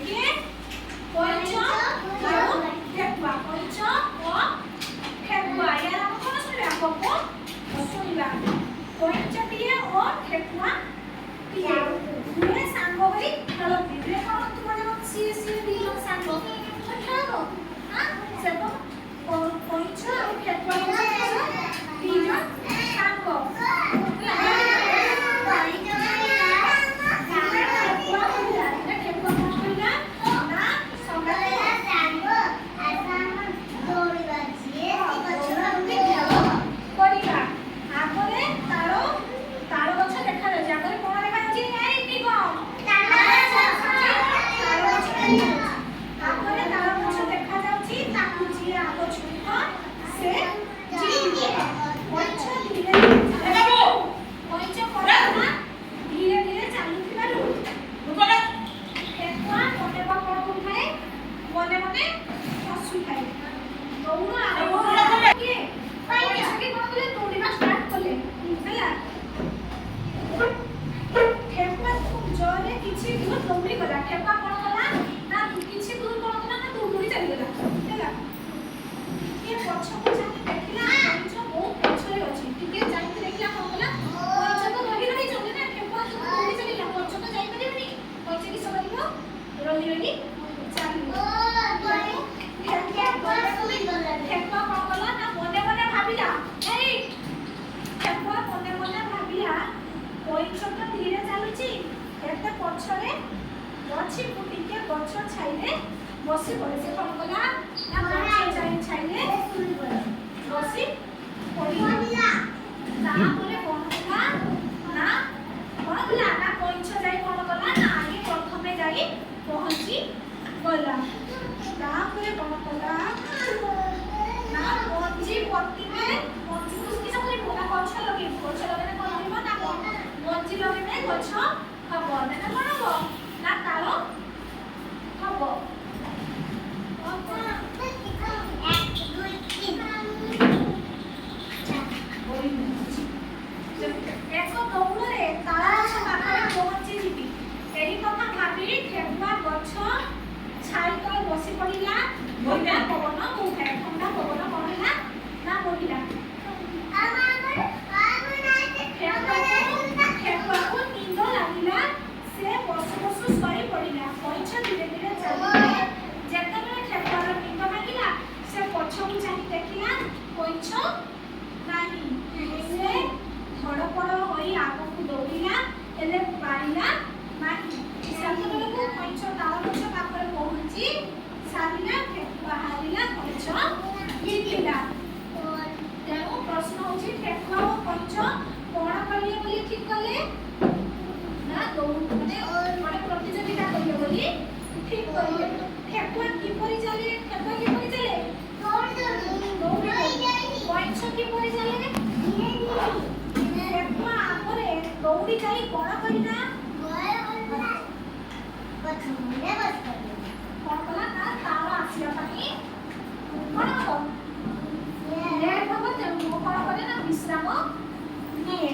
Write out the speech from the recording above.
କିଏ କଇଁଛ ଆଉ ଠେକୁଆ କଇଁଛ ଓ ଠେକୁଆ ୟାର ନାମ କଣ ଶୁଣିବା ଗପ ଶୁଣିବା କଇଁଛଟିଏ ଓ ଠେକୁଆଟିଏ ଦୁହେଁ ସାଙ୍ଗ ହୋଇ ଖେଳନ୍ତି ଦୁହେଁ କଣ ତୁମ ଜଣ ସିଏ ଦି ଜଣ ସାଙ୍ଗ ଖେଳବ ସେ କଇଁଛ ଆଉ ଠେକୁଆ ଦି ଜଣ ସାଙ୍ଗ गछ छाइले बसी पड़े से कौन कला ना गछ छाइले बसी पड़िला ताପରେ कौन कला ना कइछ जाई कौन कला ना आगे प्रथमे जाई पहुंची गला ताପରେ कौन कला ना मंजी पत्ती में मंजी उसकी सब बोला गछ लगे ना कौन होइबो ना मंजी लगे में गछ हबो ना कौन हबो ना तारो हबो एक दौड़े तारा गछ पाखरे पहुंची जीवी एही कथा भाबी ठेकुआ गछ छाई तले बसी पड़िला ठंडा पवन मुहे ठंडा पवन पड़िला ना पड़िला ठेकुआ को नींद लागिला से बसु बसु सरी पड़िला कइछ धीरे धीरे चलिले जेतेबेले ठेकुआर नींद भागिला से पछकु चाहि देखिला कइछ नाही से धड़पड़ होई आगकु दौड़िला एले पारिला नाही सेतेबेले को कइछ तारा गछ पाखरे पहुंची सारिला ठेकुआ हारिला कइछ जीतिला तेणु प्रश्न होची ठेकुआ और कइछ कोण करिए बोली ठीक कले ना दौड़ माने प्रतियोगिता करिए बोली ठीक करिए ठेकुआ किपरि चले दौड़ कइछ किपरि चले ठेकुआ आगरे दौड़ी जाई कोण करिना कोण कला ना तार आसिया पानी कोण हो लेट हो तेणु कोण करे ना विश्राम निये